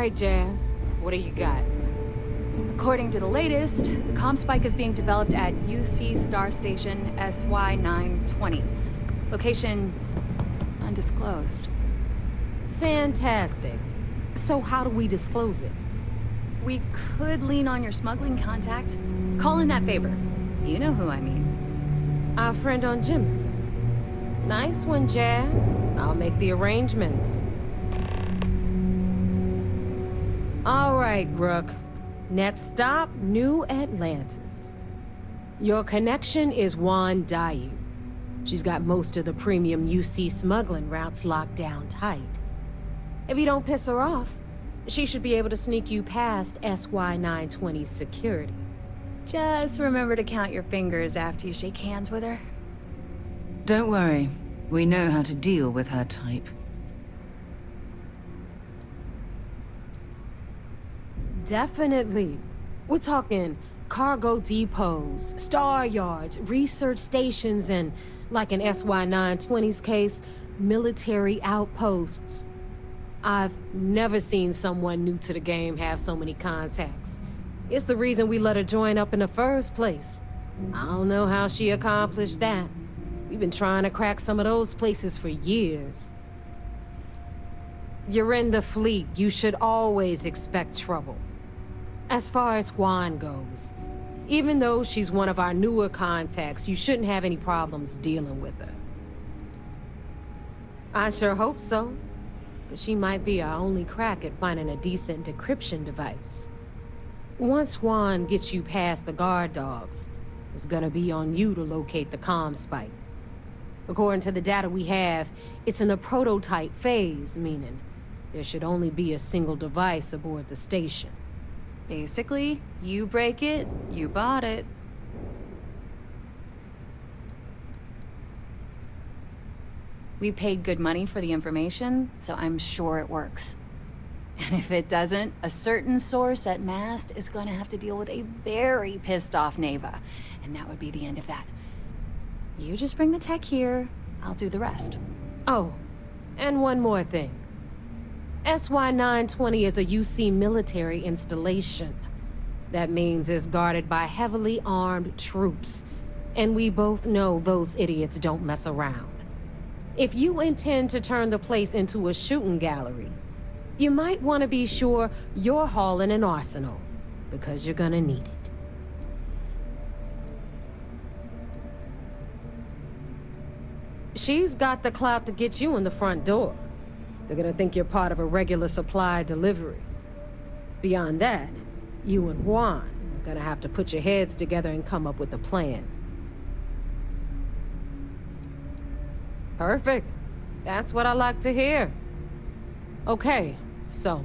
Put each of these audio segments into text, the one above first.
right, Jazz. What do you got? According to the latest, the Comspike is being developed at UC Star Station SY-920. Location undisclosed. Fantastic. So how do we disclose it? We could lean on your smuggling contact. Call in that favor. You know who I mean. Our friend on Jimson. Nice one, Jazz. I'll make the arrangements. All right, Rook. Next stop, New Atlantis. Your connection is Juan Dayu. She's got most of the premium UC smuggling routes locked down tight. If you don't piss her off, she should be able to sneak you past SY-920's security. Just remember to count your fingers after you shake hands with her. Don't worry. We know how to deal with her type. Definitely. We're talking cargo depots, star yards, research stations, and, like in SY-920's case, military outposts. I've never seen someone new to the game have so many contacts. It's the reason we let her join up in the first place. I don't know how she accomplished that. We've been trying to crack some of those places for years. You're in the fleet. You should always expect trouble. As far as Juan goes, even though she's one of our newer contacts, you shouldn't have any problems dealing with her. I sure hope so. Because she might be our only crack at finding a decent decryption device. Once Juan gets you past the guard dogs, it's gonna be on you to locate the Comspike. According to the data we have, it's in the prototype phase, meaning there should only be a single device aboard the station. Basically, you break it, you bought it. We paid good money for the information, so I'm sure it works. And if it doesn't, a certain source at Mast is going to have to deal with a very pissed off Neva, and that would be the end of that. You just bring the tech here, I'll do the rest. Oh, and one more thing. SY-920 is a UC military installation. That means it's guarded by heavily armed troops, and we both know those idiots don't mess around. If you intend to turn the place into a shooting gallery, you might want to be sure you're hauling an arsenal, because you're gonna need it. She's got the clout to get you in the front door. They're gonna think you're part of a regular supply delivery. Beyond that, you and Juan are gonna have to put your heads together and come up with a plan. Perfect. That's what I like to hear. Okay, so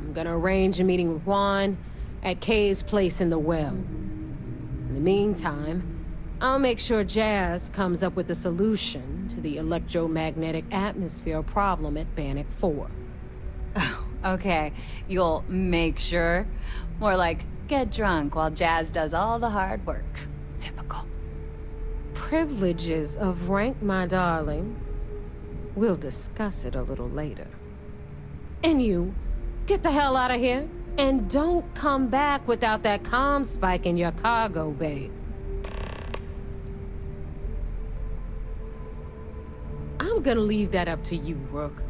I'm gonna arrange a meeting with Juan at Kay's place in the well. In the meantime, I'll make sure Jazz comes up with a solution to the electromagnetic atmosphere problem at Bannock 4. Oh, okay. You'll make sure? More like, get drunk while Jazz does all the hard work. Typical. Privileges of rank, my darling. We'll discuss it a little later. And you, get the hell out of here. And don't come back without that Comspike in your cargo bay. I'm gonna leave that up to you, Rook.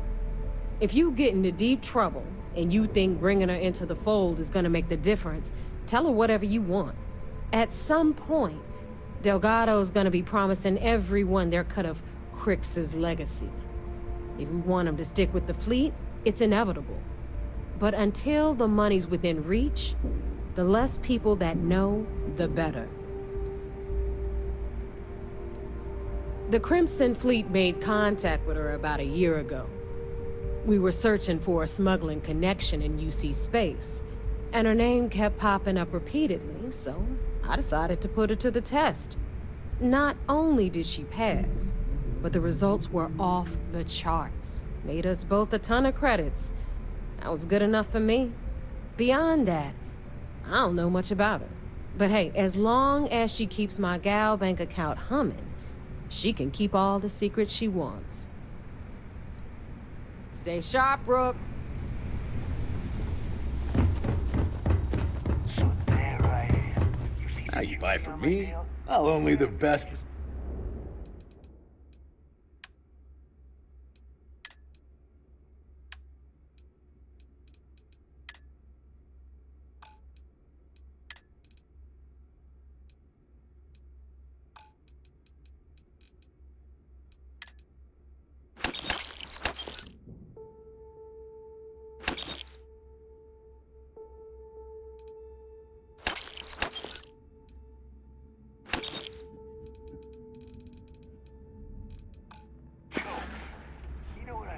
If you get into deep trouble, and you think bringing her into the fold is gonna make the difference, tell her whatever you want. At some point, Delgado's gonna be promising everyone their cut of Crix's legacy. If we want him to stick with the fleet, it's inevitable. But until the money's within reach, the less people that know, the better. The Crimson Fleet made contact with her about a year ago. We were searching for a smuggling connection in UC space, and her name kept popping up repeatedly, so I decided to put her to the test. Not only did she pass, but the results were off the charts. Made us both a ton of credits. That was good enough for me. Beyond that, I don't know much about her. But hey, as long as she keeps my gal bank account humming, she can keep all the secrets she wants. Stay sharp, Rook. How you buy from me? I'll only the best.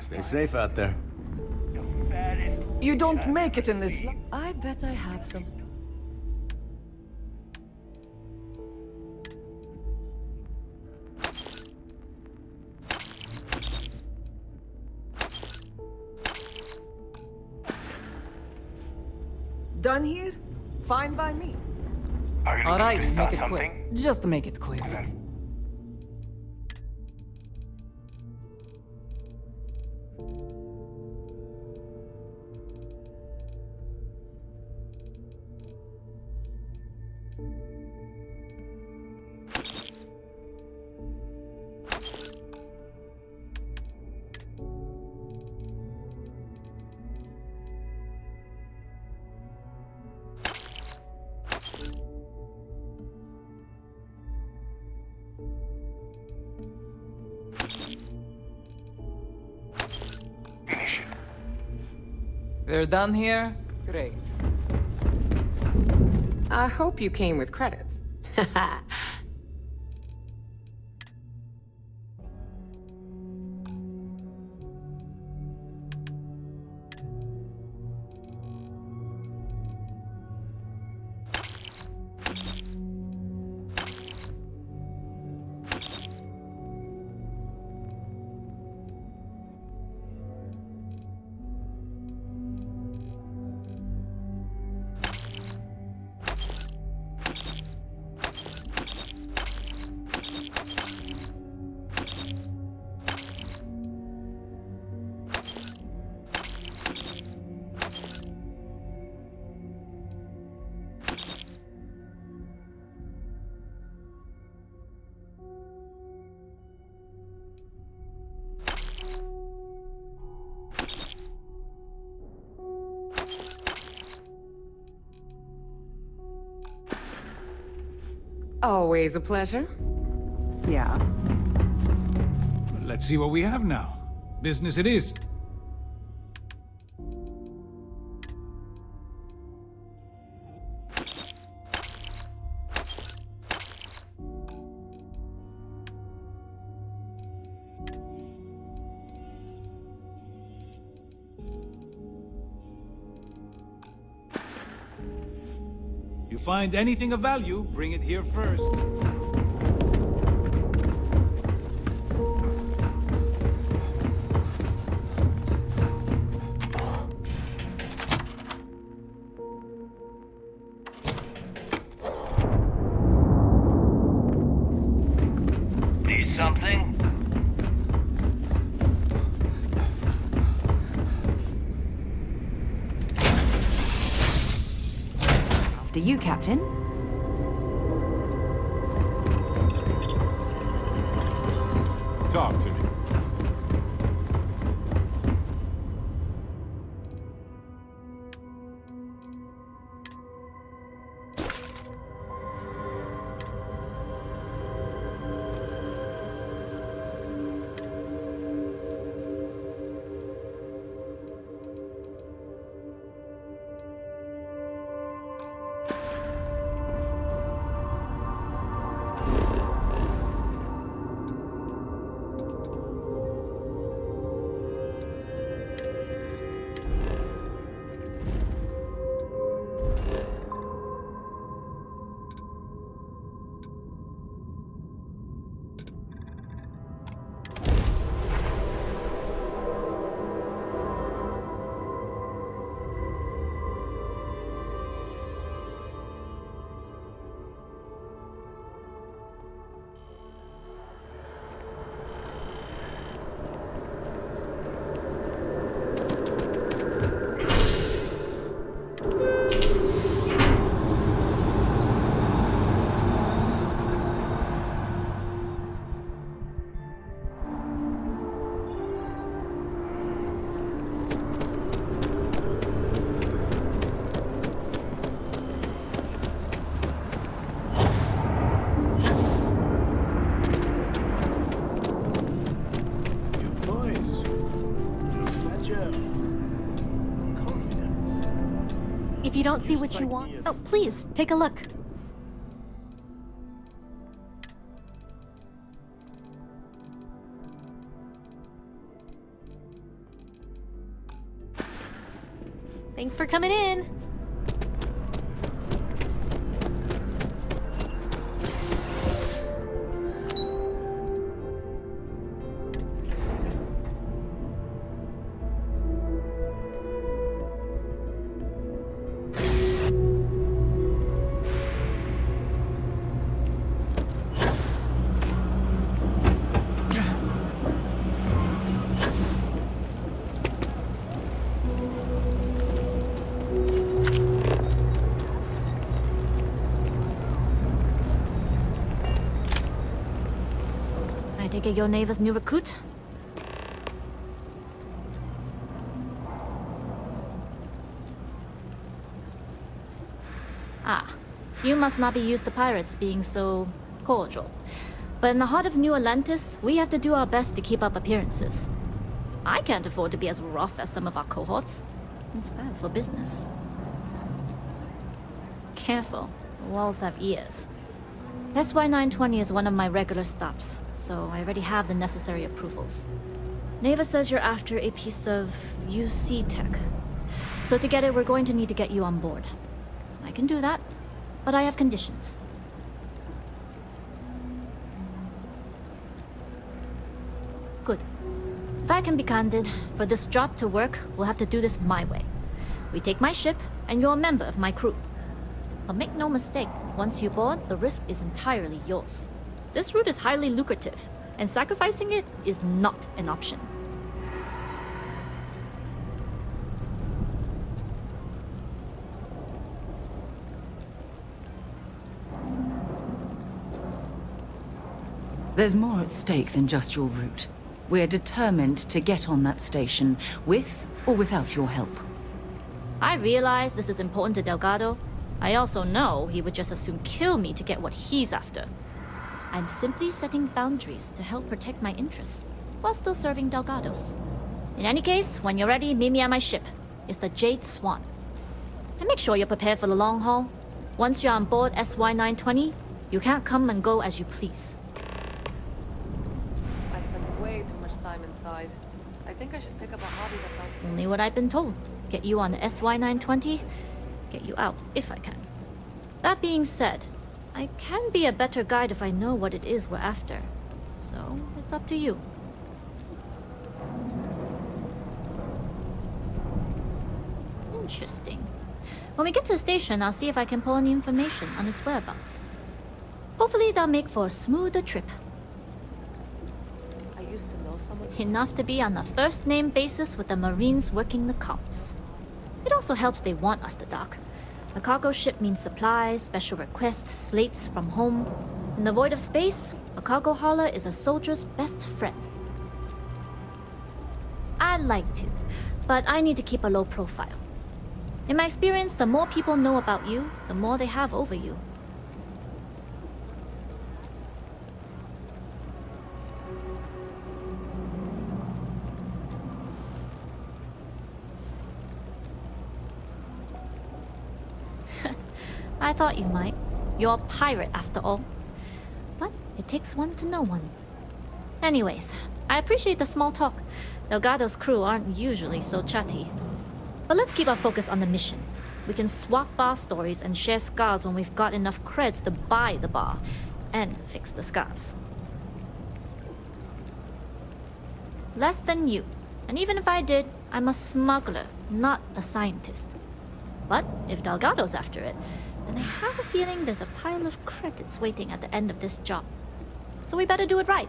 Stay safe out there. You don't make it in this. I bet I have something. Done here? Fine by me. All right, make it quick. Just make it quick. They're done here? Great. I hope you came with credits. Always a pleasure. Yeah. Let's see what we have now. Business it is. You find anything of value, bring it here first. Need something? After you, Captain. Talk to me. you don't see what you want... Oh, please, take a look. Thanks for coming in. I take it you're Neva's new recruit? Ah, you must not be used to pirates being so cordial. But in the heart of New Atlantis, we have to do our best to keep up appearances. I can't afford to be as rough as some of our cohorts. It's bad for business. Careful, the walls have ears. SY-920 is one of my regular stops, so I already have the necessary approvals. Neva says you're after a piece of UC tech. So to get it, we're going to need to get you on board. I can do that, but I have conditions. Good. If I can be candid, for this job to work, we'll have to do this my way. We take my ship, and you're a member of my crew. But make no mistake, once you board, the risk is entirely yours. This route is highly lucrative, and sacrificing it is not an option. There's more at stake than just your route. We're determined to get on that station, with or without your help. I realize this is important to Delgado. I also know he would just as soon kill me to get what he's after. I'm simply setting boundaries to help protect my interests, while still serving Delgado's. In any case, when you're ready, meet me at my ship. It's the Jade Swan. And make sure you're prepared for the long haul. Once you're on board SY-920, you can't come and go as you please. I spend way too much time inside. I think I should pick up a hobby that's out. Only what I've been told. Get you on the SY-920, get you out if I can. That being said, I can be a better guide if I know what it is we're after. So, it's up to you. Interesting. When we get to the station, I'll see if I can pull any information on its whereabouts. Hopefully that'll make for a smoother trip. I used to know someone. Enough to be on a first-name basis with the Marines working the comms. It also helps they want us to dock. A cargo ship means supplies, special requests, slates from home. In the void of space, a cargo hauler is a soldier's best friend. I'd like to, but I need to keep a low profile. In my experience, the more people know about you, the more they have over you. I thought you might. You're a pirate after all. But it takes one to know one. Anyways, I appreciate the small talk. Delgado's crew aren't usually so chatty. But let's keep our focus on the mission. We can swap bar stories and share scars when we've got enough creds to buy the bar and fix the scars. Less than you. And even if I did, I'm a smuggler, not a scientist. But if Delgado's after it, then I have a feeling there's a pile of credits waiting at the end of this job. So we better do it right.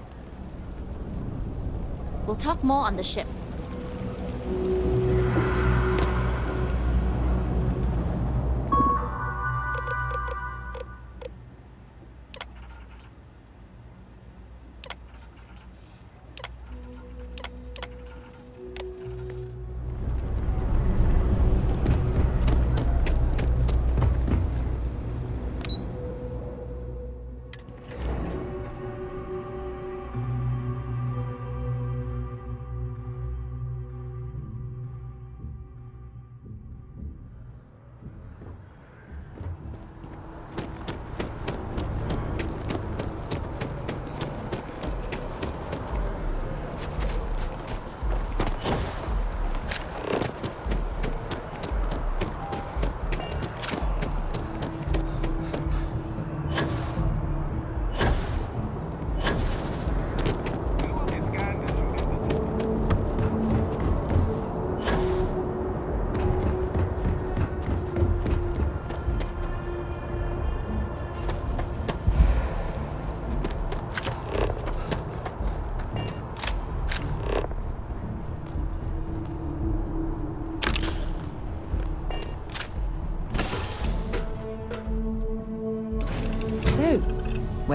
We'll talk more on the ship.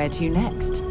Where to next?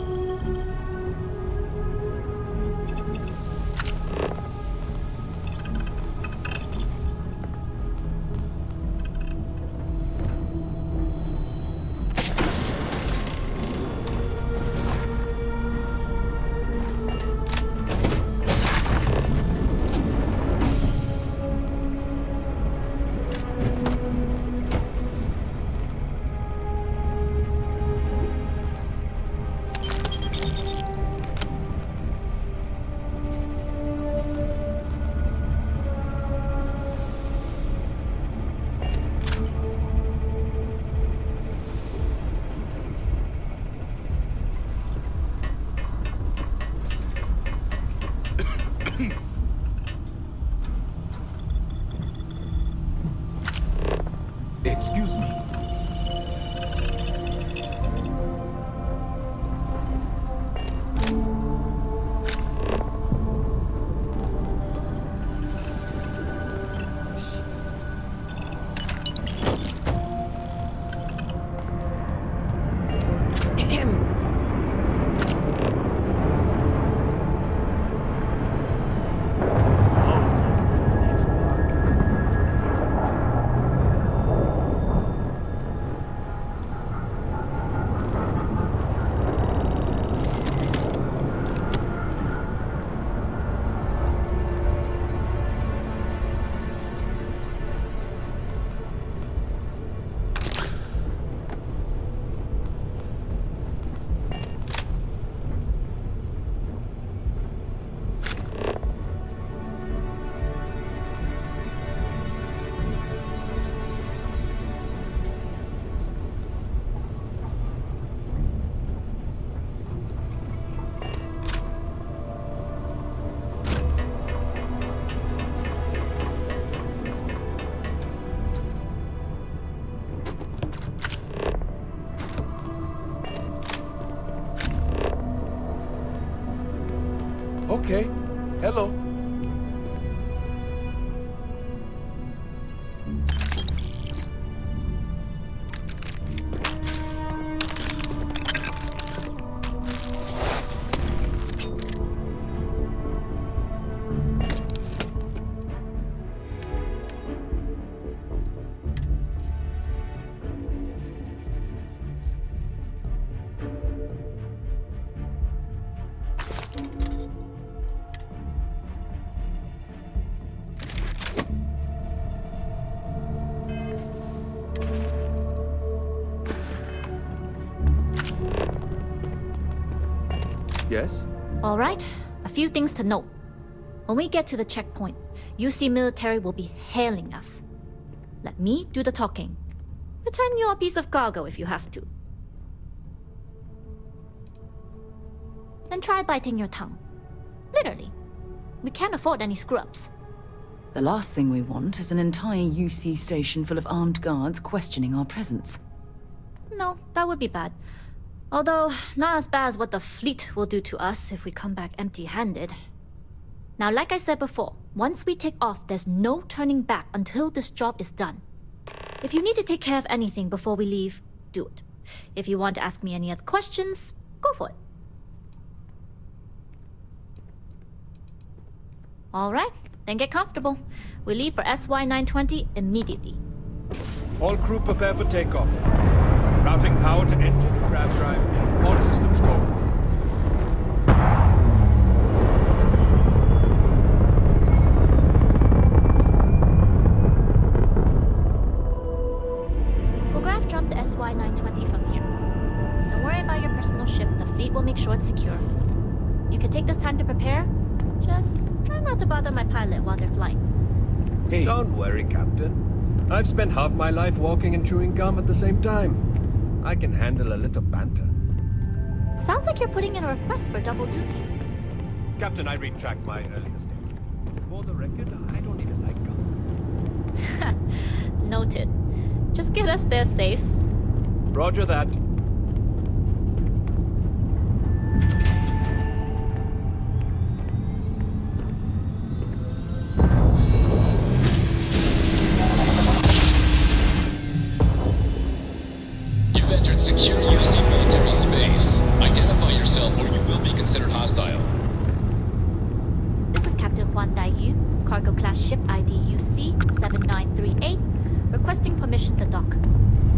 Excuse me. Okay. Hello. Yes? All right, a few things to note. When we get to the checkpoint, UC military will be hailing us. Let me do the talking. Pretend you're a piece of cargo if you have to. Then try biting your tongue. Literally. We can't afford any screw-ups. The last thing we want is an entire UC station full of armed guards questioning our presence. No, that would be bad. Although, not as bad as what the fleet will do to us if we come back empty-handed. Now, like I said before, once we take off, there's no turning back until this job is done. If you need to take care of anything before we leave, do it. If you want to ask me any other questions, go for it. Alright, then get comfortable. We leave for SY-920 immediately. All crew prepare for takeoff. Routing power to engine and grab drive. All systems go. We'll graph jump the SY-920 from here. Don't worry about your personal ship. The fleet will make sure it's secure. You can take this time to prepare. Just try not to bother my pilot while they're flying. Hey. Don't worry, Captain. I've spent half my life walking and chewing gum at the same time. I can handle a little banter. Sounds like you're putting in a request for double duty. Captain, I retract my earlier statement. For the record, I don't even like gum. Noted. Just get us there safe. Roger that. You've entered secure UC military space. considered hostile. This is Captain Huan Daiyu, cargo class ship ID UC-7938, requesting permission to dock.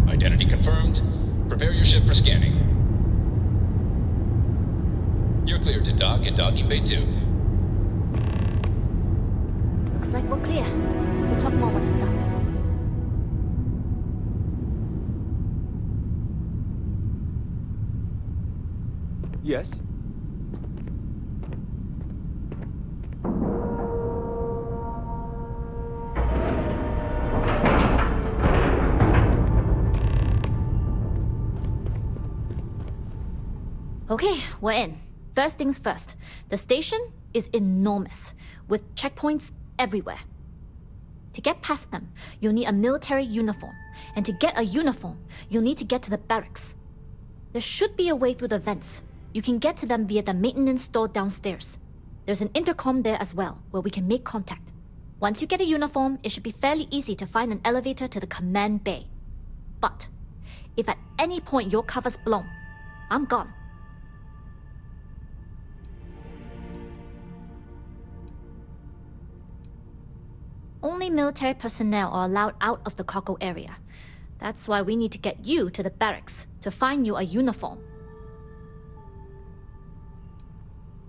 Identity confirmed. Prepare your ship for scanning. You're cleared to dock in docking bay 2. Looks like we're clear. We'll talk more once we're docked. Yes? Okay, we're in. First things first. The station is enormous, with checkpoints everywhere. To get past them, you'll need a military uniform. And to get a uniform, you'll need to get to the barracks. There should be a way through the vents. You can get to them via the maintenance store downstairs. There's an intercom there as well, where we can make contact. Once you get a uniform, it should be fairly easy to find an elevator to the command bay. But, if at any point your cover's blown, I'm gone. Only military personnel are allowed out of the cargo area. That's why we need to get you to the barracks, to find you a uniform.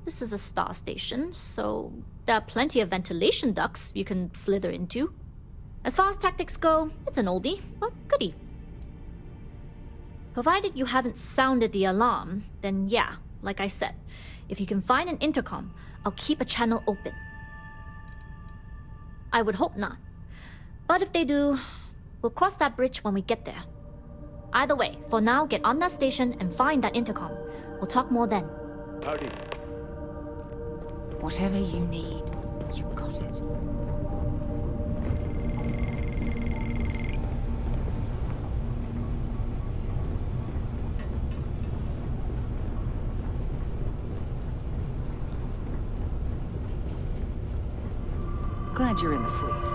This is a star station, so there are plenty of ventilation ducts you can slither into. As far as tactics go, it's an oldie, but goodie. Provided you haven't sounded the alarm, then yeah, like I said, if you can find an intercom, I'll keep a channel open. I would hope not. But if they do, we'll cross that bridge when we get there. Either way, for now, get on that station and find that intercom. We'll talk more then. Howdy. Whatever you need, you got it. Glad you're in the fleet.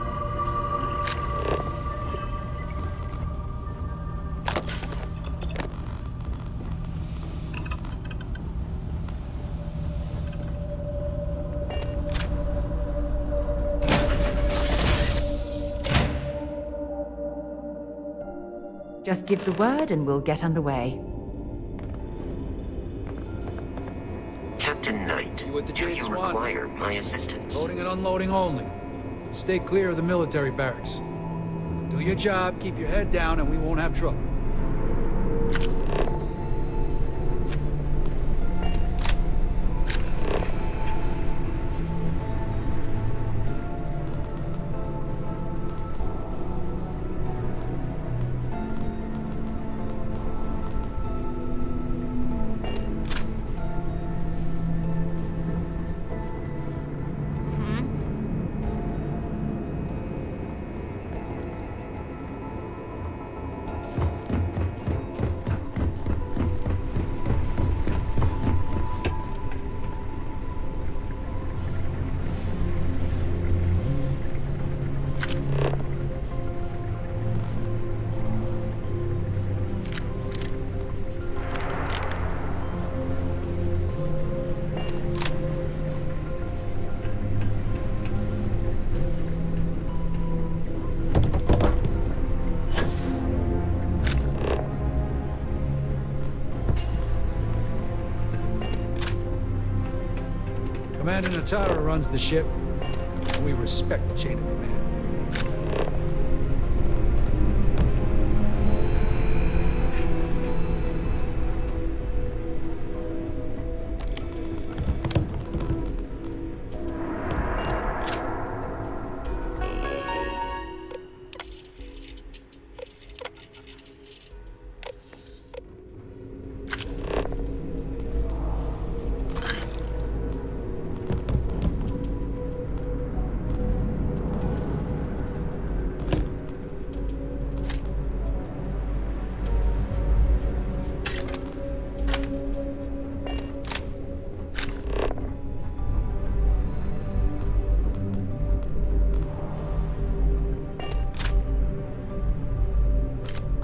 Just give the word and we'll get underway. Captain Knight, You with the do Jade you Swan? require my assistance? Loading and unloading only. Stay clear of the military barracks. Do your job, keep your head down, and we won't have trouble. Commander Natara runs the ship. We respect the chain of command.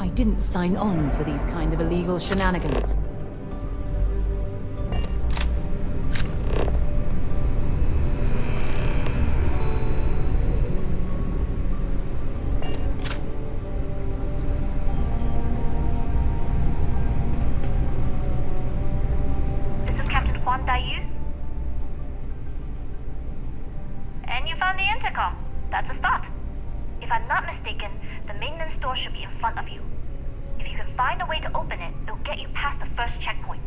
I didn't sign on for these kind of illegal shenanigans. Madame Dayu? And you found the intercom. That's a start. If I'm not mistaken, the maintenance door should be in front of you. If you can find a way to open it, it'll get you past the first checkpoint.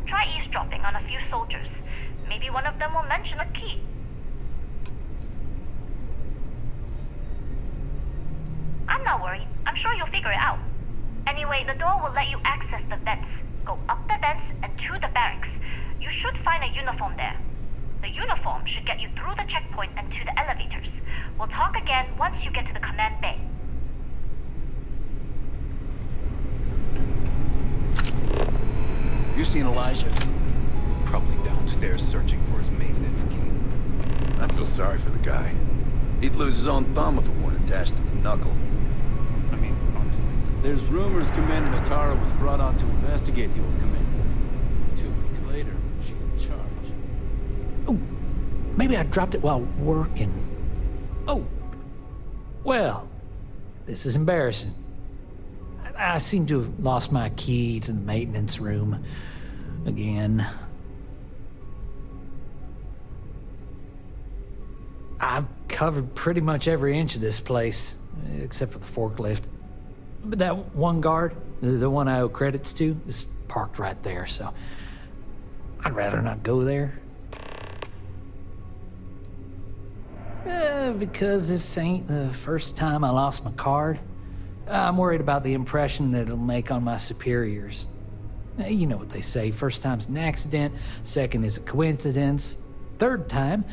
Try eavesdropping on a few soldiers. Maybe one of them will mention a key. I'm not worried. I'm sure you'll figure it out. Anyway, the door will let you access the vents. Go up the vents and to the barracks. You should find a uniform there. The uniform should get you through the checkpoint and to the elevators. We'll talk again once you get to the command bay. You seen Elijah? Probably downstairs searching for his maintenance key. I feel sorry for the guy. He'd lose his own thumb if it weren't attached to the knuckle. I mean, honestly. There's rumors Commander Natara was brought on to investigate the old commander. 2 weeks later, she's in charge. Oh, maybe I dropped it while working. Oh, well, this is embarrassing. I seem to have lost my key to the maintenance room again. I've covered pretty much every inch of this place, except for the forklift. But that one guard, the one I owe credits to, is parked right there, so I'd rather not go there. Because this ain't the first time I lost my card. I'm worried about the impression that it'll make on my superiors. You know what they say, first time's an accident, second is a coincidence, third time,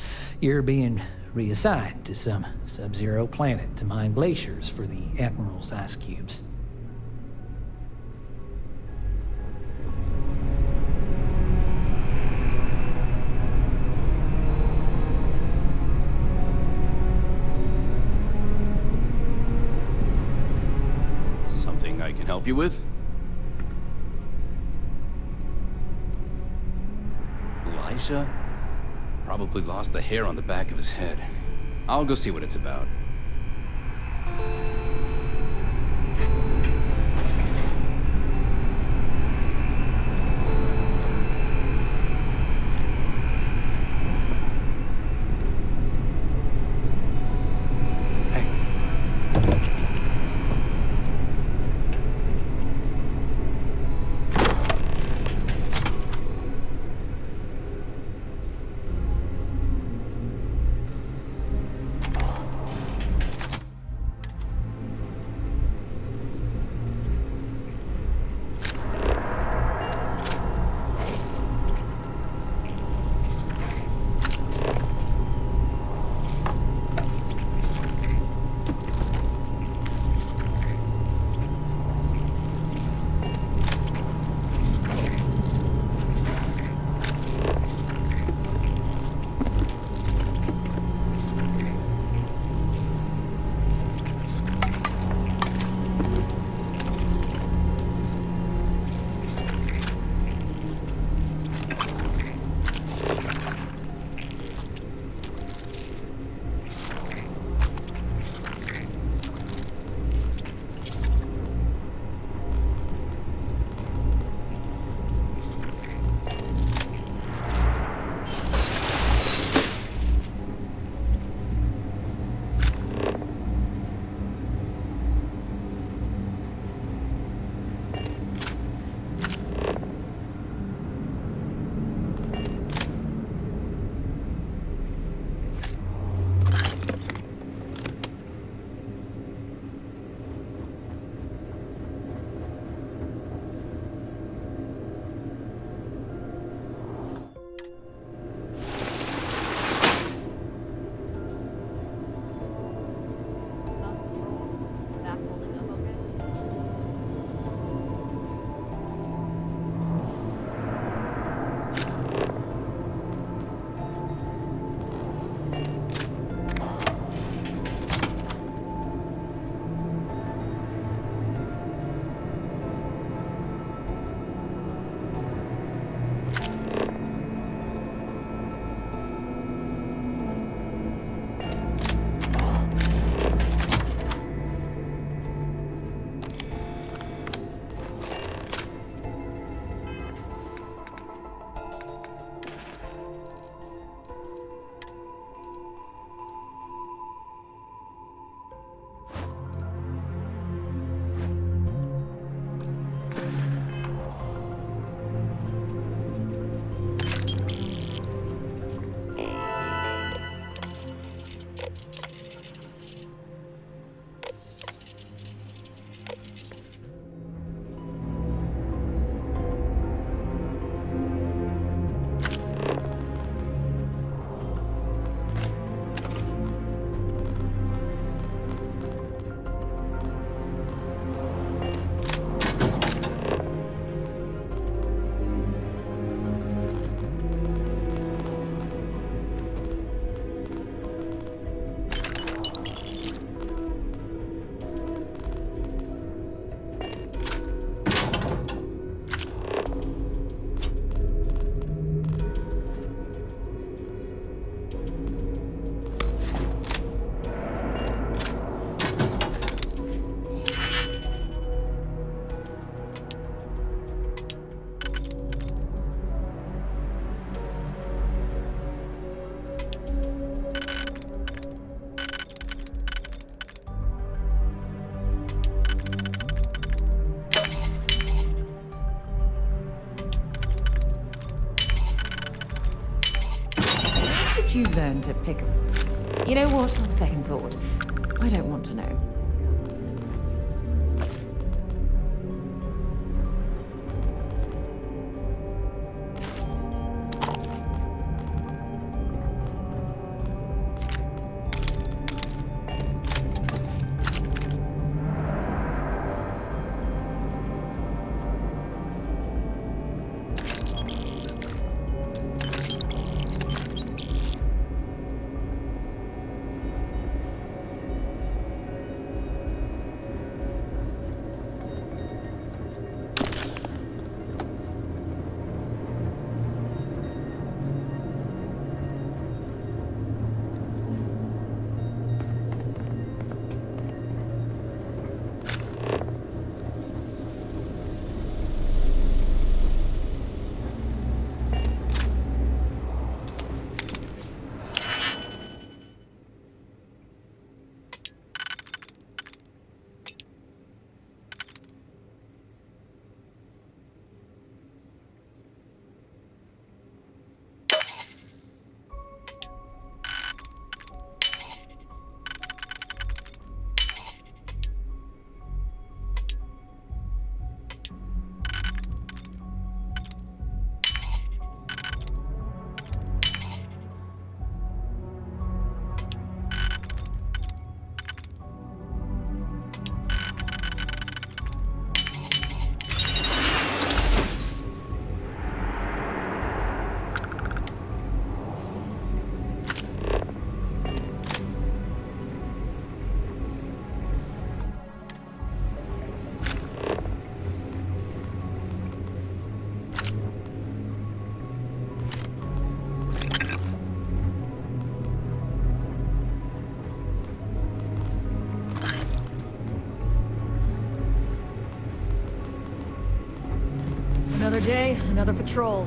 you're being reassigned to some sub-zero planet to mine glaciers for the Admiral's ice cubes. Something I can help you with? Elijah? Probably lost the hair on the back of his head. I'll go see what it's about. you learn to pick 'em? You know what? On second thought, I don't want to know. Another day, another patrol.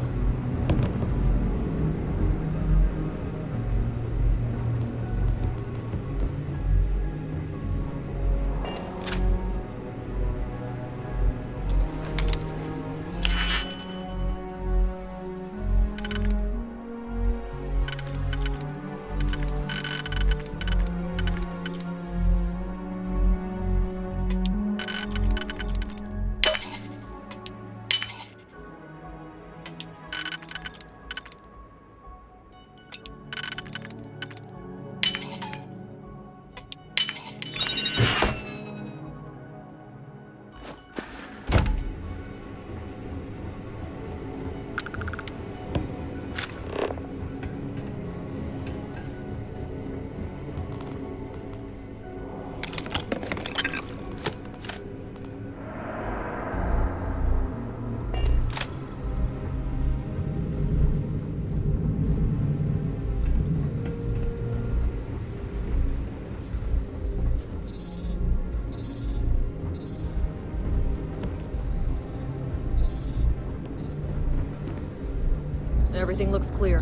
Everything looks clear.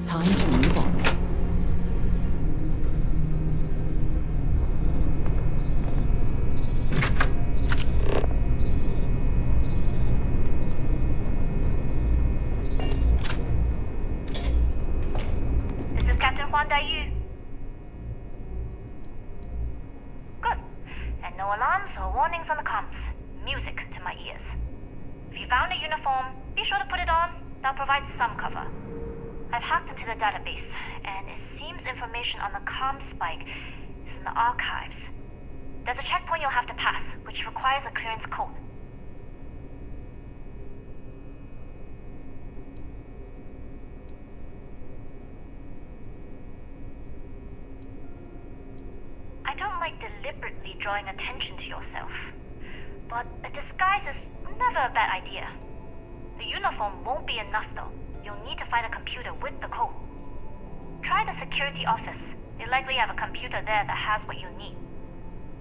Time to move on. Good. And no alarms or warnings on the comms. Music to my ears. If you found a uniform, be sure to put it on. That'll provide some cover. I've hacked into the database, and it seems information on the Comspike is in the archives. There's a checkpoint you'll have to pass, which requires a clearance code. I don't like deliberately drawing attention to yourself, but a disguise is never a bad idea. The uniform won't be enough though. You'll need to find a computer with the code. Try the security office. They likely have a computer there that has what you need.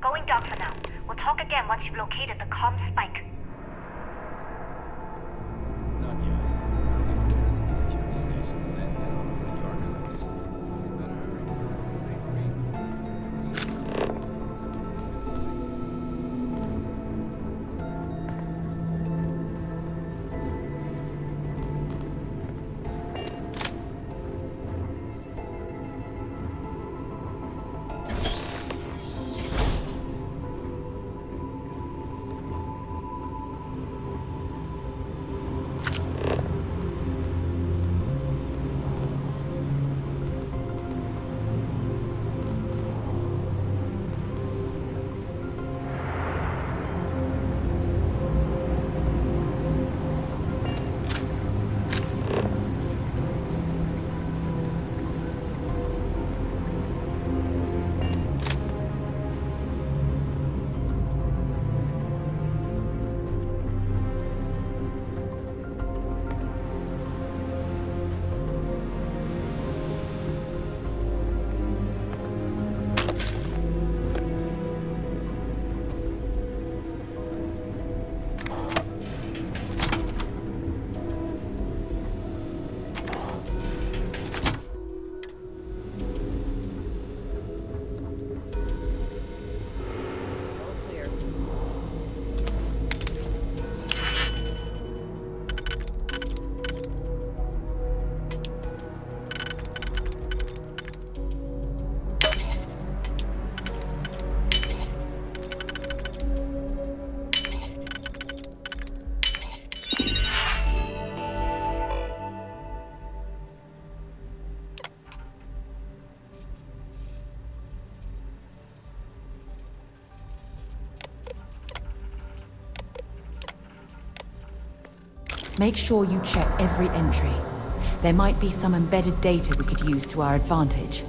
Going dark for now. We'll talk again once you've located the Comspike. Not yet. Make sure you check every entry. There might be some embedded data we could use to our advantage.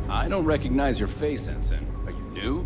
I don't recognize your face, Ensign. Are you new?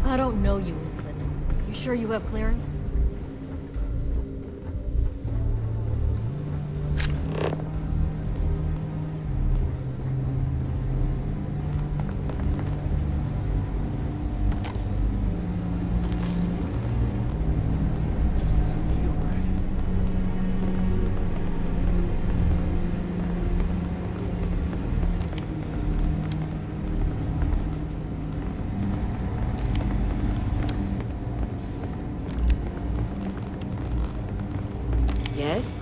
I don't know you, Ensign. You sure you have clearance? Yes?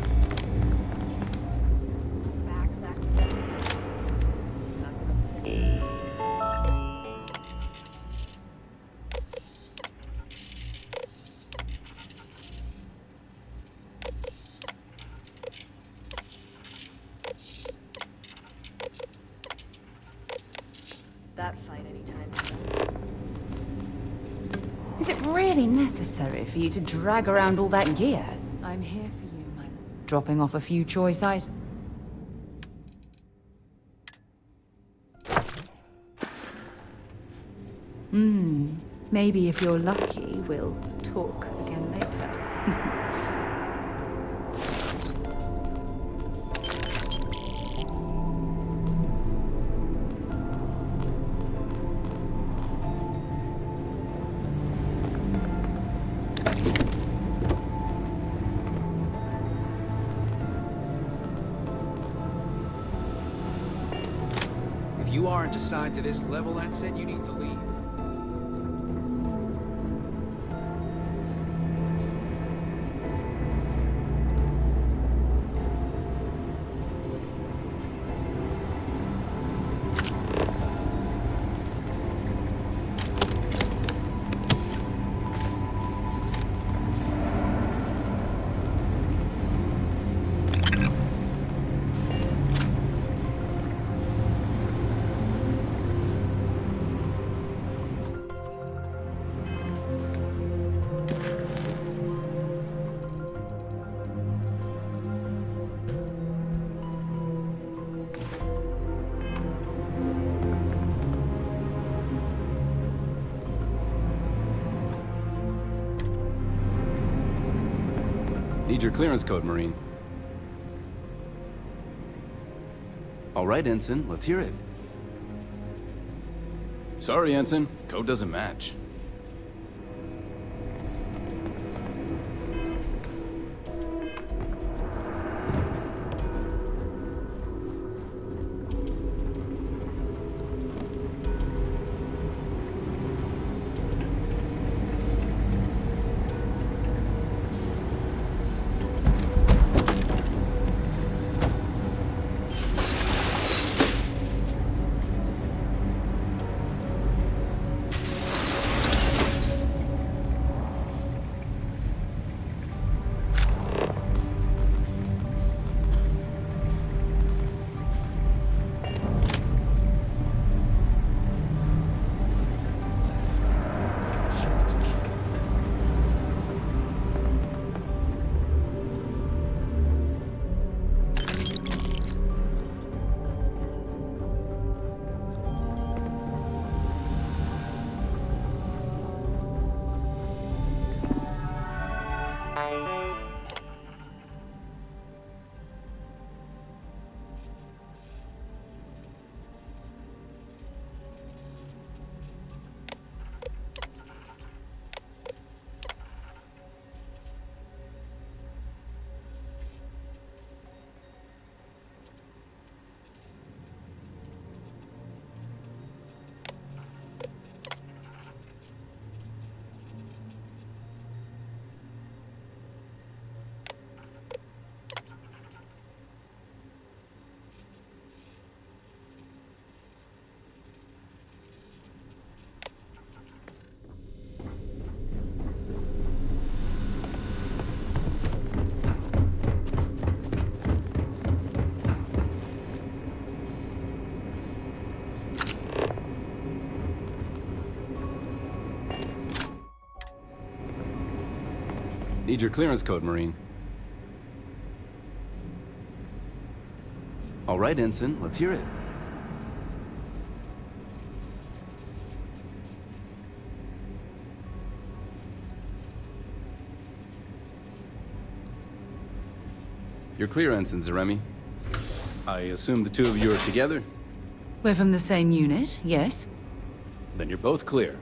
That fight anytime soon. Is it really necessary for you to drag around all that gear? I'm here for you, my lord. Dropping off a few choice items. Maybe if you're lucky, we'll talk again later. If you aren't assigned to this level, Ensign, you need to leave. Need your clearance code, Marine. All right, Ensign, let's hear it. Sorry, Ensign. Code doesn't match. Need your clearance code, Marine. All right, Ensign, let's hear it. You're clear, Ensign Zaremi. I assume the two of you are together? We're from the same unit, yes? Then you're both clear.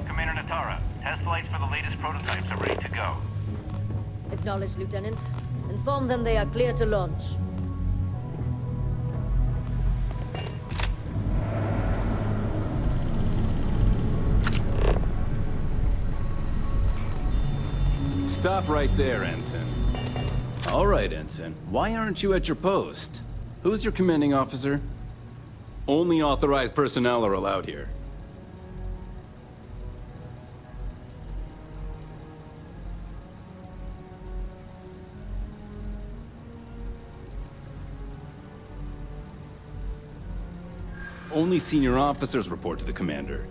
Commander Natara, test flights for the latest prototypes are ready to go. Acknowledged, Lieutenant. Inform them they are clear to launch. Stop right there, Ensign. All right, Ensign. Why aren't you at your post? Who's your commanding officer? Only authorized personnel are allowed here. Only senior officers report to the commander.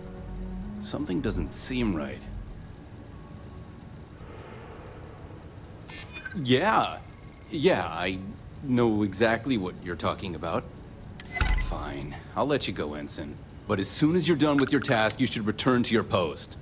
Something doesn't seem right. Yeah, I know exactly what you're talking about. Fine, I'll let you go, Ensign. But as soon as you're done with your task, you should return to your post.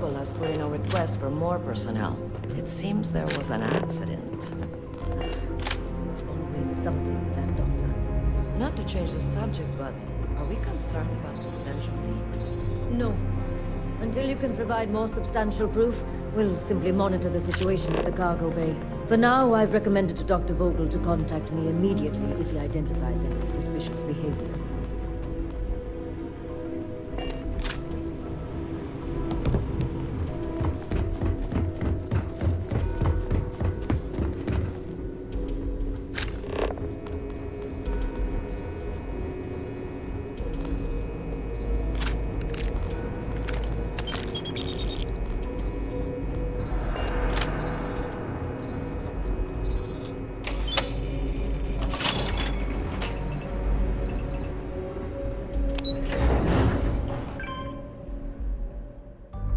Vogel has put in a request for more personnel. It seems there was an accident. It's always something with that doctor. Not to change the subject, but are we concerned about potential leaks? No. Until you can provide more substantial proof, we'll simply monitor the situation at the cargo bay. For now, I've recommended to Dr. Vogel to contact me immediately if he identifies any suspicious behavior.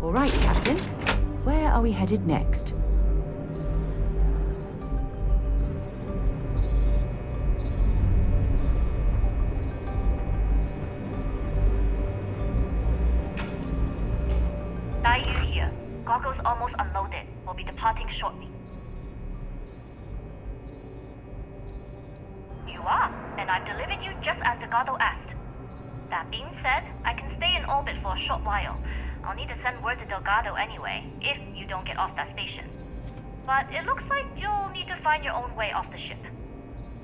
All right, Captain. Where are we headed next? Daiyu here. Goggles almost unloaded. We'll be departing shortly. You are, and I've delivered you just as Delgado asked. That being said, I can stay in orbit for a short while. I'll need to send word to Delgado anyway, if you don't get off that station. But it looks like you'll need to find your own way off the ship.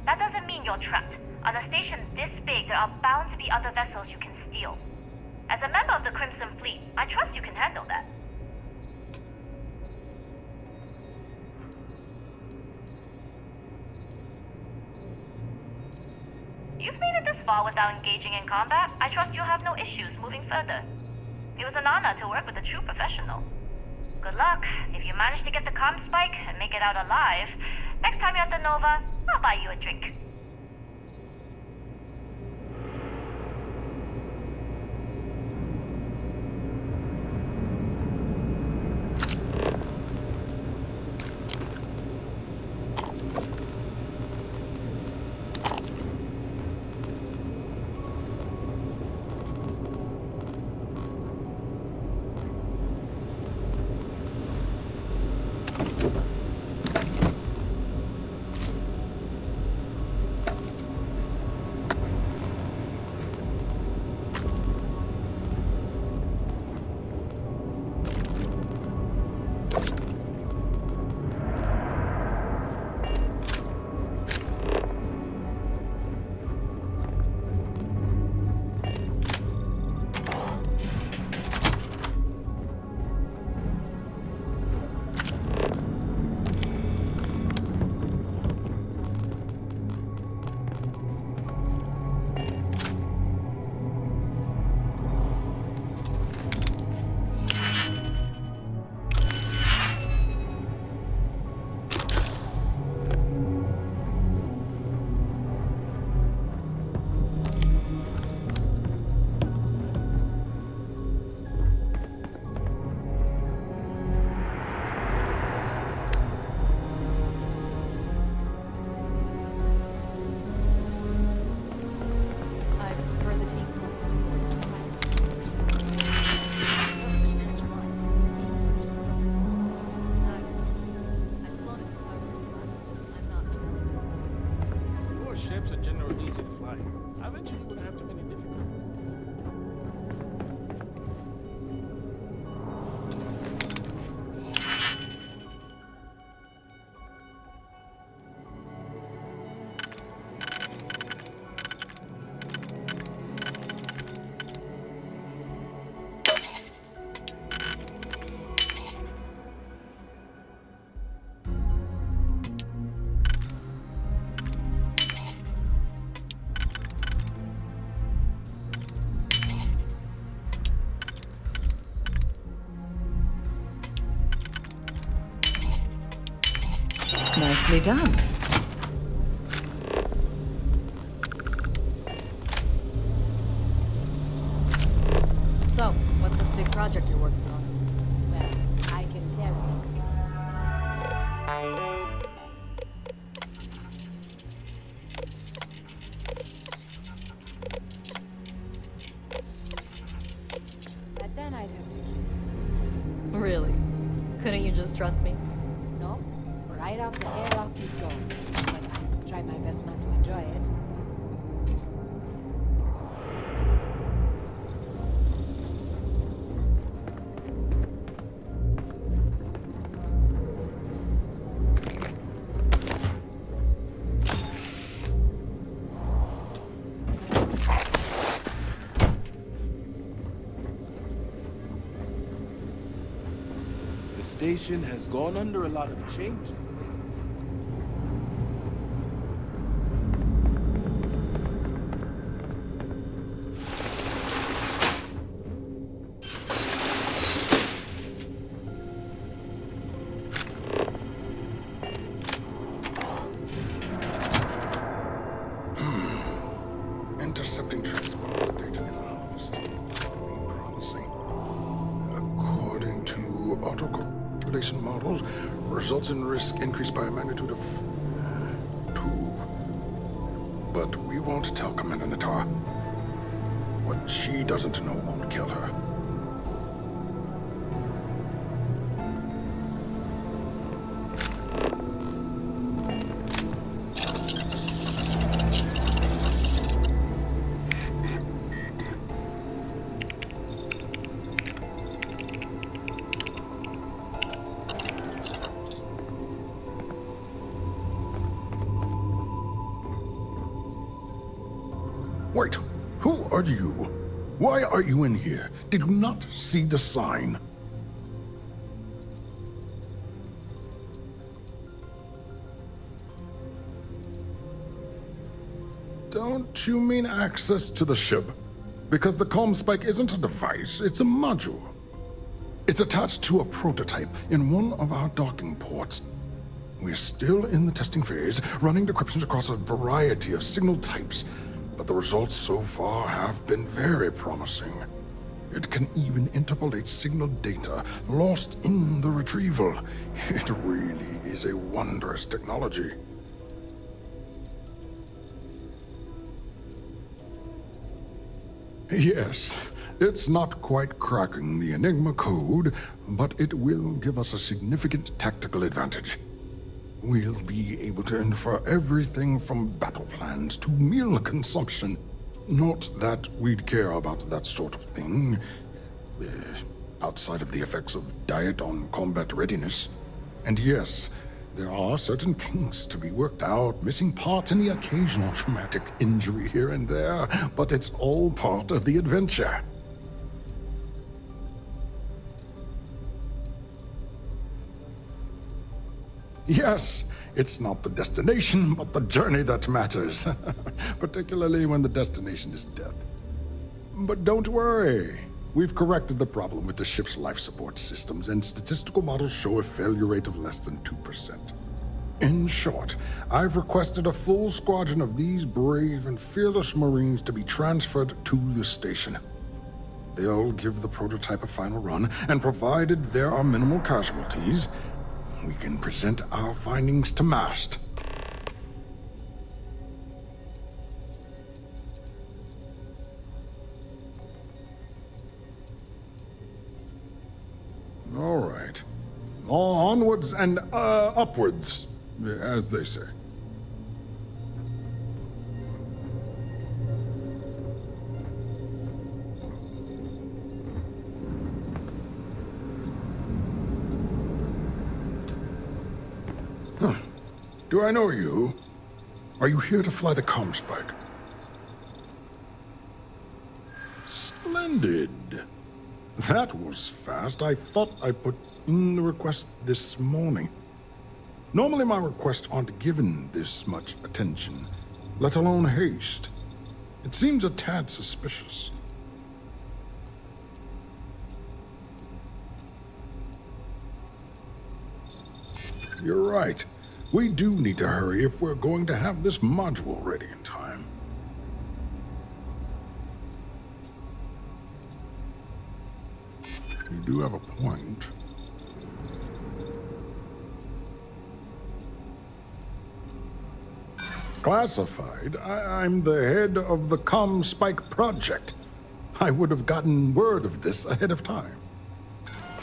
That doesn't mean you're trapped. On a station this big, there are bound to be other vessels you can steal. As a member of the Crimson Fleet, I trust you can handle that. You've made it this far without engaging in combat. I trust you'll have no issues moving further. It was an honor to work with a true professional. Good luck. If you manage to get the Comspike and make it out alive, next time you're at the Nova, I'll buy you a drink. Ships are generally easy to fly. I bet you wouldn't have too many difficulties. Nicely done. So, what's this big project you're working on? Well, I can tell you. But then I'd have to trust me? No, right off the airlock you go. But I try my best not to enjoy it. The station has gone under a lot of changes. Intercepting transport data in the office is very promising. According to auto-correlation models, results in risk increased by a magnitude of 2. But we won't tell Commander Natar. What she doesn't know won't kill her. Wait, who are you? Why are you in here? Did you not see the sign? Don't you mean access to the ship? Because the Comspike isn't a device, it's a module. It's attached to a prototype in one of our docking ports. We're still in the testing phase, running decryptions across a variety of signal types. But the results so far have been very promising. It can even interpolate signal data lost in the retrieval. It really is a wondrous technology. Yes, it's not quite cracking the Enigma code, but it will give us a significant tactical advantage. We'll be able to infer everything from battle plans to meal consumption. Not that we'd care about that sort of thing, outside of the effects of diet on combat readiness. And yes, there are certain kinks to be worked out, missing parts and the occasional traumatic injury here and there, but it's all part of the adventure. Yes, it's not the destination, but the journey that matters. Particularly when the destination is death. But don't worry. We've corrected the problem with the ship's life support systems, and statistical models show a failure rate of less than 2%. In short, I've requested a full squadron of these brave and fearless Marines to be transferred to the station. They'll give the prototype a final run, and provided there are minimal casualties, we can present our findings to Mast. All right. Onwards and upwards, as they say. Huh. Do I know you? Are you here to fly the Comspike? Splendid. That was fast. I thought I put in the request this morning. Normally my requests aren't given this much attention, let alone haste. It seems a tad suspicious. You're right. We do need to hurry if we're going to have this module ready in time. You do have a point. Classified? I'm the head of the Comspike project. I would have gotten word of this ahead of time.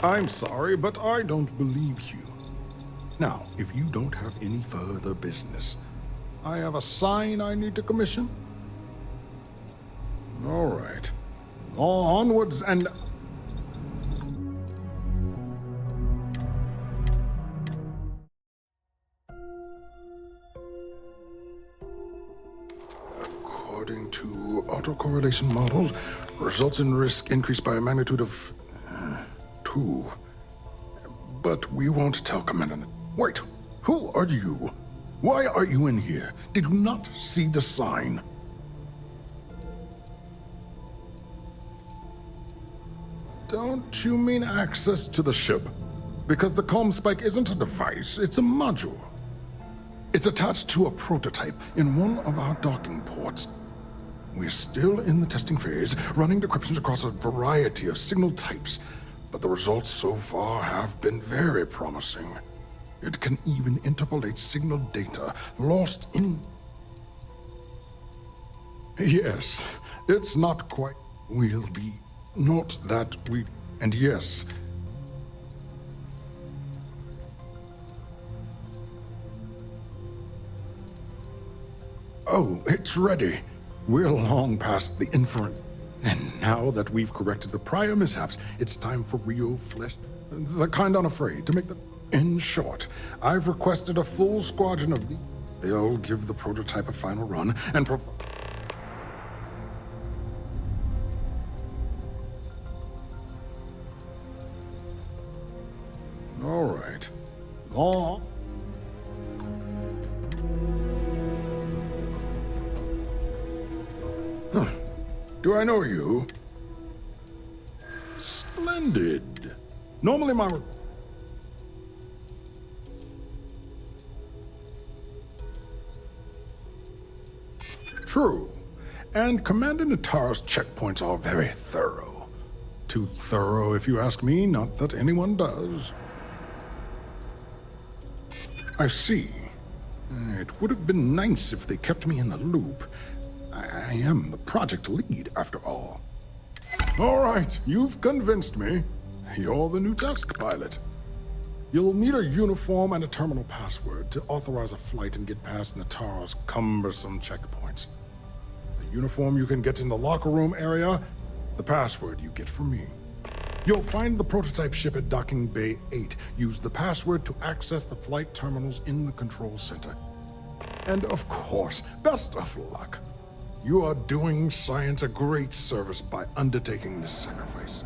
I'm sorry, but I don't believe you. Now, if you don't have any further business, I have a sign I need to commission. All right. Onwards and... According to autocorrelation models, results in risk increased by a magnitude of 2. But we won't tell Commander. Wait, who are you? Why are you in here? Did you not see the sign? Don't you mean access to the ship? Because the Comspike isn't a device, it's a module. It's attached to a prototype in one of our docking ports. We're still in the testing phase, running decryptions across a variety of signal types, but the results so far have been very promising. It can even interpolate signal data lost in... Yes, it's not quite... We'll be... Not that we... And yes... Oh, it's ready. We're long past the inference. And now that we've corrected the prior mishaps, it's time for real flesh. The kind unafraid to make the... In short, I've requested a full squadron of the... They'll give the prototype a final run and All right. Oh. Huh. Do I know you? Splendid. Normally my... True. And Commander Natara's checkpoints are very thorough. Too thorough, if you ask me, not that anyone does. I see. It would have been nice if they kept me in the loop. I am the project lead, after all. All right, you've convinced me. You're the new test pilot. You'll need a uniform and a terminal password to authorize a flight and get past Natara's cumbersome checkpoints. The uniform you can get in the locker room area, the password you get from me. You'll find the prototype ship at Docking Bay 8. Use the password to access the flight terminals in the control center. And of course, best of luck. You are doing science a great service by undertaking this sacrifice.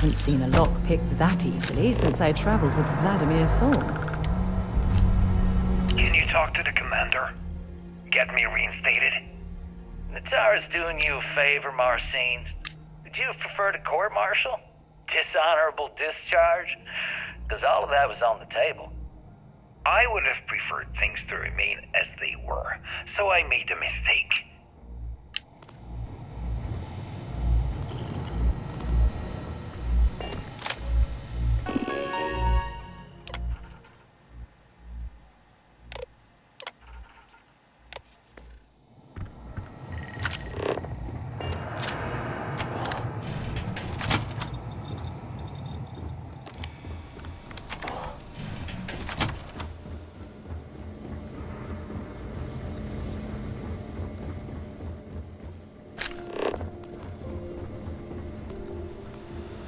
haven't seen a lock picked that easily since I traveled with Vladimir Sol. Can you talk to the commander? Get me reinstated? Natara's doing you a favor, Marcine. Would you have preferred a court-martial? Dishonorable discharge? Because all of that was on the table. I would have preferred things to remain as they were, so I made a mistake.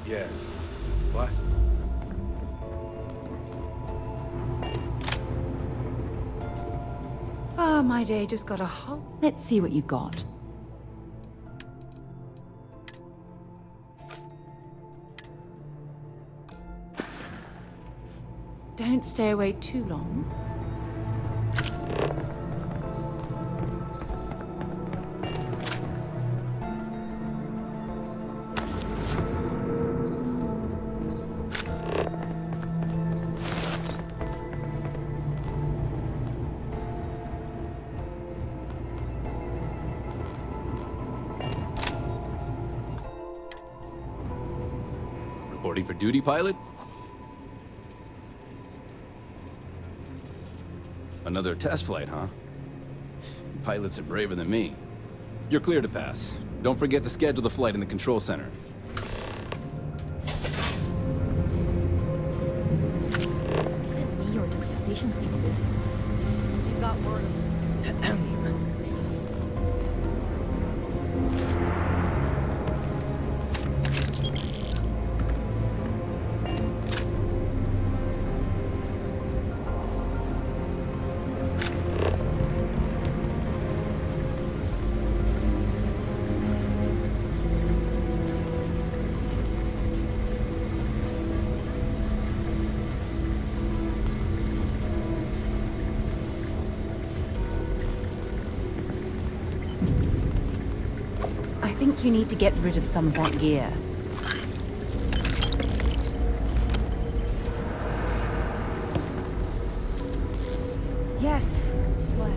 Yes. What? Ah, my day just got a whole... Let's see what you've got. Don't stay away too long. Reporting for duty, pilot? Another test flight, huh? Pilots are braver than me. You're clear to pass. Don't forget to schedule the flight in the control center. Is it me or does the station seem busy? You got word of I think you need to get rid of some of that gear. Yes. What?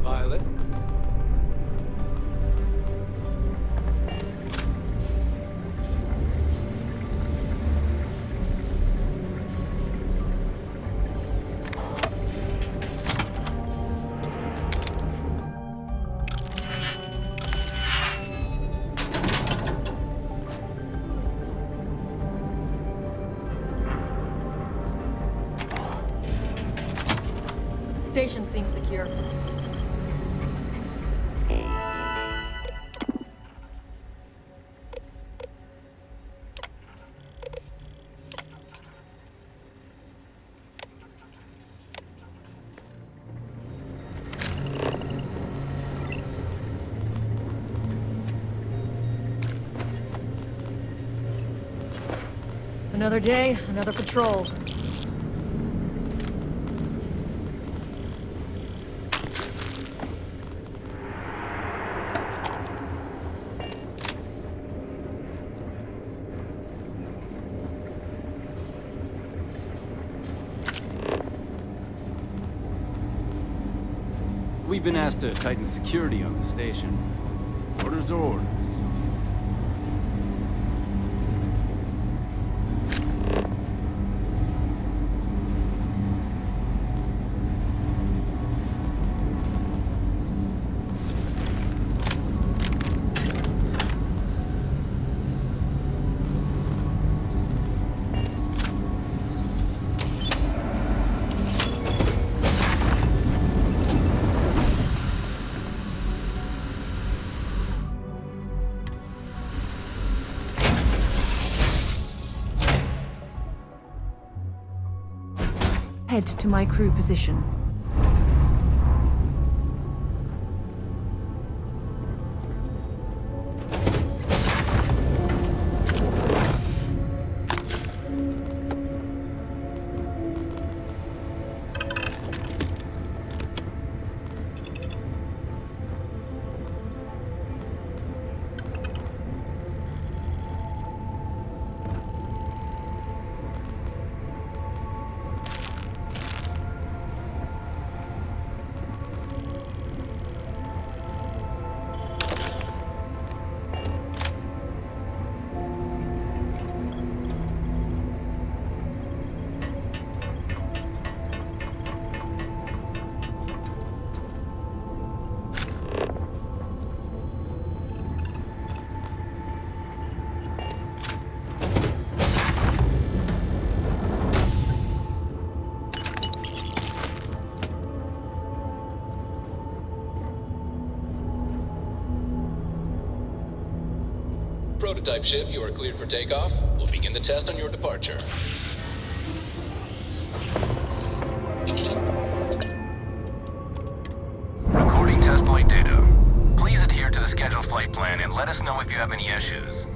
Pilot? Station seems secure. Another day, another patrol. We've been asked to tighten security on the station. Orders are orders. Head to my crew position. Prototype ship, you are cleared for takeoff. We'll begin the test on your departure. Recording test flight data. Please adhere to the scheduled flight plan and let us know if you have any issues.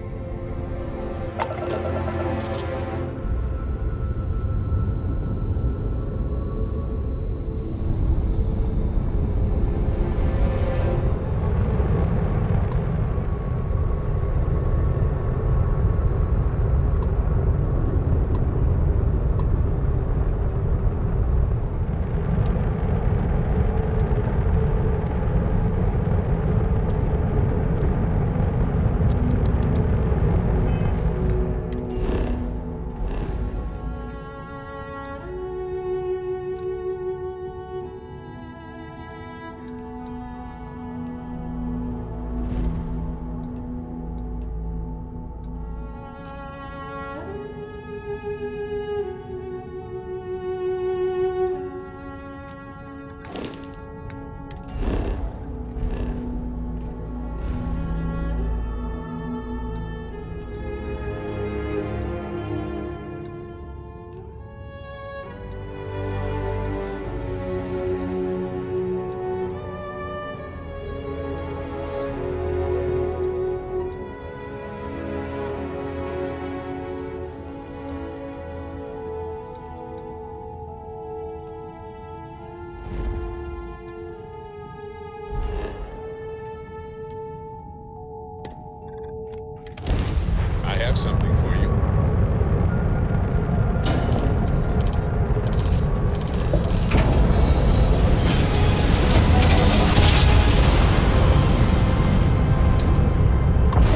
I have something for you.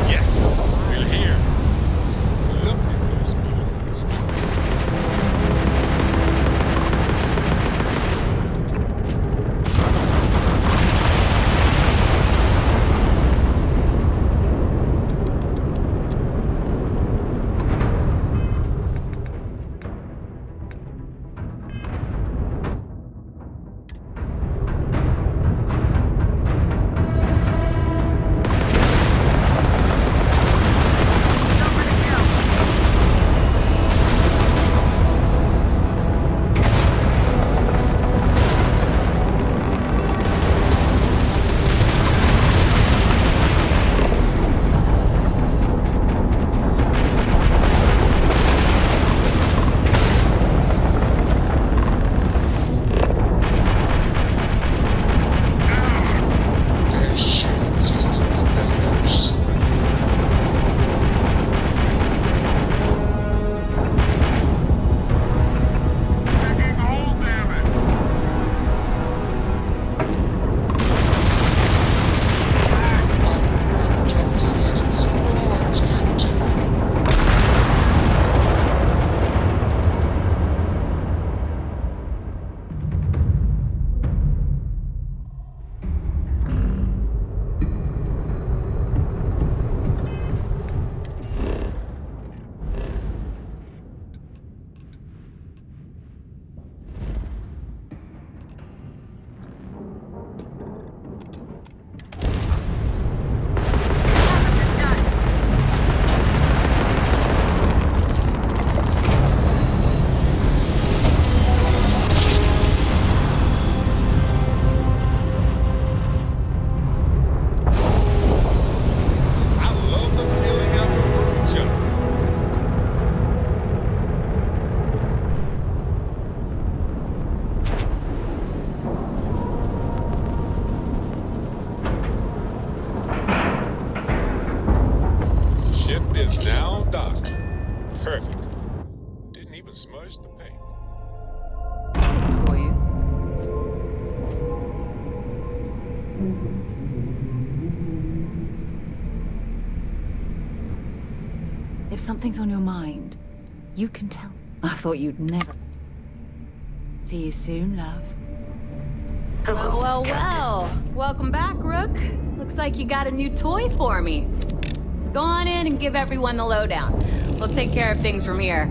Yes, we're here. Look at those bullets. locked. Perfect. Didn't even smudge the paint. Things for you. If something's on your mind, you can tell. I thought you'd never. See you soon, love. Well. Welcome back, Rook. Looks like you got a new toy for me. Go on in and give everyone the lowdown. We'll take care of things from here.